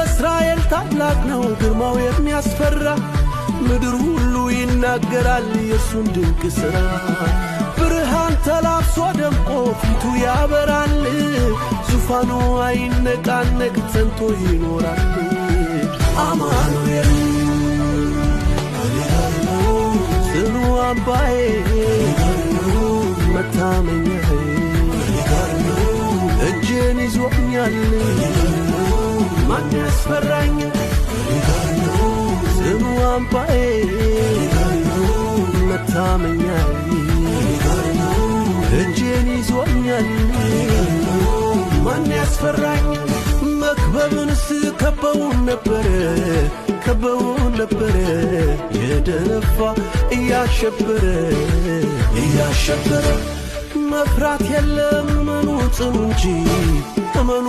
በእስራኤል ታላቅ ነው ግርማው የሚያስፈራ ምድር ሁሉ ይናገራል የእሱን ድንቅ ሥራ ብርሃን ተላብሶ ደምቆ ፊቱ ያበራል ዙፋኑ አይነቃነቅ ጸንቶ ይኖራል አማኑኤል ጽኑ አምባዬ መታመኛዬ እጄን ይዞኛል ማን ያስፈራኝ ጽኑ አምባዬ መታመኛዬ እጄን ይዞኛል ማን ያስፈራኝ መክበብንስ ከበውን ነበረ የደነፋ እያሸበረ መፍራት የለም እመኑ ጽኑ እንጂ እመኑ